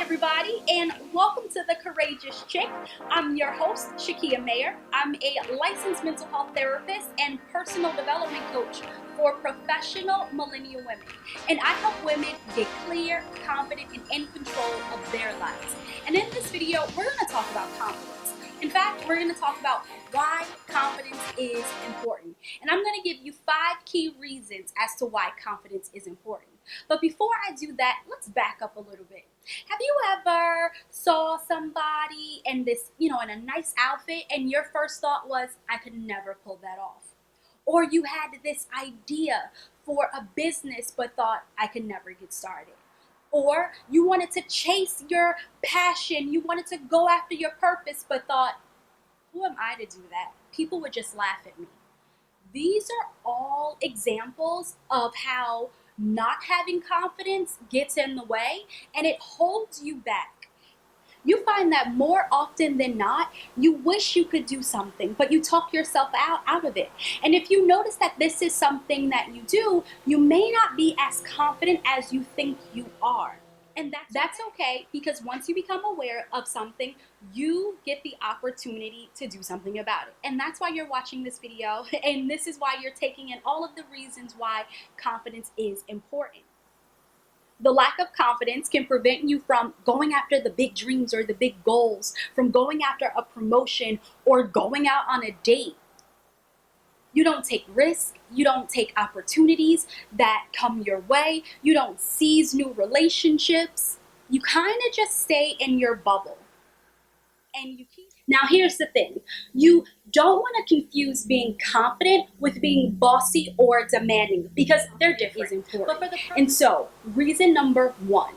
everybody, and welcome to The Courageous Chick. I'm your host, Shakia Mayer. I'm a licensed mental health therapist and personal development coach for professional millennial women. And I help women get clear, confident, and in control of their lives. And in this video, we're going to talk about confidence. In fact, we're going to talk about why confidence is important. And I'm going to give you 5 key reasons as to why confidence is important. But before I do that, let's back up a little bit. Have you ever saw somebody in this, in a nice outfit and your first thought was, I could never pull that off? Or you had this idea for a business but thought, I could never get started? Or you wanted to chase your passion, you wanted to go after your purpose but thought, who am I to do that? People would just laugh at me. These are all examples of how not having confidence gets in the way and it holds you back. You find that more often than not, you wish you could do something, but you talk yourself out of it. And if you notice that this is something that you do, you may not be as confident as you think you are. And that's okay, because once you become aware of something, you get the opportunity to do something about it. And that's why you're watching this video, and this is why you're taking in all of the reasons why confidence is important. The lack of confidence can prevent you from going after the big dreams or the big goals, from going after a promotion or going out on a date. You don't take risks, you don't take opportunities that come your way, you don't seize new relationships. You kind of just stay in your bubble. Now here's the thing, you don't want to confuse being confident with being bossy or demanding, because they're different. And so, reason number 1.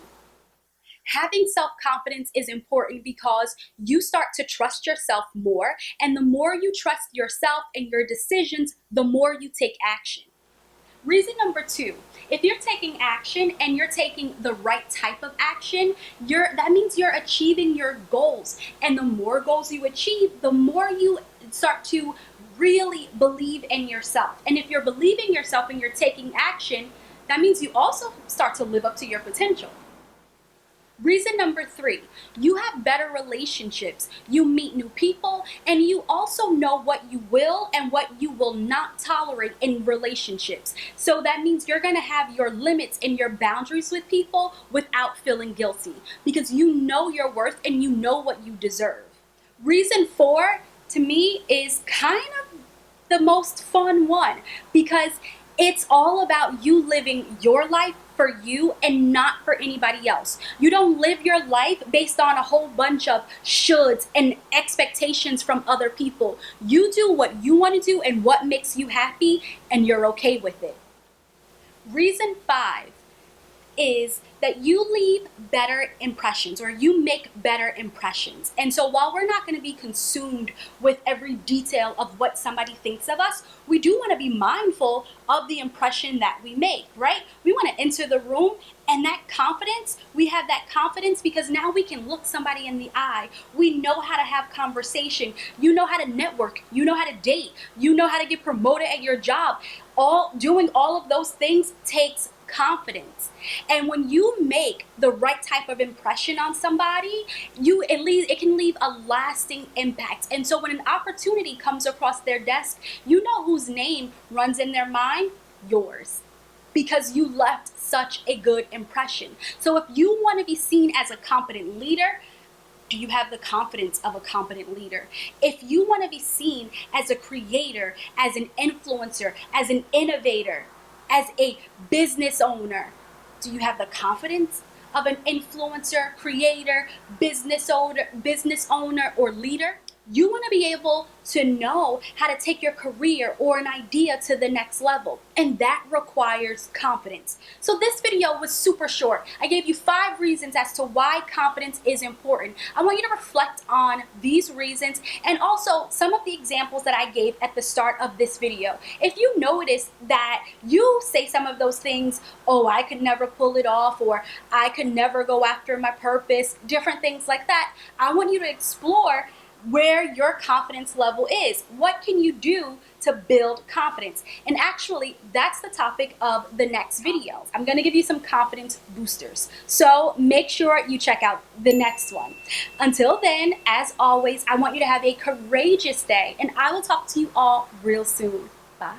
Having self-confidence is important because you start to trust yourself more, and the more you trust yourself and your decisions, the more you take action. Reason number 2, if you're taking action and you're taking the right type of action, that means you're achieving your goals. And the more goals you achieve, the more you start to really believe in yourself. And if you're believing yourself and you're taking action, that means you also start to live up to your potential. Reason number 3, you have better relationships, you meet new people, and you also know what you will and what you will not tolerate in relationships. So that means you're going to have your limits and your boundaries with people without feeling guilty, because you know your worth and you know what you deserve. Reason 4, to me, is kind of the most fun one, because it's all about you living your life for you and not for anybody else. You don't live your life based on a whole bunch of shoulds and expectations from other people. You do what you want to do and what makes you happy, and you're okay with it. Reason 5 is that you leave better impressions, or you make better impressions. And so while we're not going to be consumed with every detail of what somebody thinks of us, we do want to be mindful of the impression that we make, right? We want to enter the room, and that confidence, we have that confidence because now we can look somebody in the eye. We know how to have conversation. You know how to network. You know how to date. You know how to get promoted at your job. Doing all of those things takes confidence. And when you make the right type of impression on somebody, it can leave a lasting impact. And so when an opportunity comes across their desk, you know whose name runs in their mind? Yours. Because you left such a good impression. So if you want to be seen as a competent leader, do you have the confidence of a competent leader? If you want to be seen as a creator, as an influencer, as an innovator, as a business owner, do you have the confidence of an influencer, creator, business owner, or leader? You want to be able to know how to take your career or an idea to the next level, and that requires confidence. So this video was super short. I gave you 5 reasons as to why confidence is important. I want you to reflect on these reasons and also some of the examples that I gave at the start of this video. If you notice that you say some of those things, oh, I could never pull it off, or I could never go after my purpose, different things like that, I want you to explore where your confidence level is. What can you do to build confidence? And actually, that's the topic of the next video. I'm going to give you some confidence boosters. So make sure you check out the next one. Until then, as always, I want you to have a courageous day, and I will talk to you all real soon. Bye.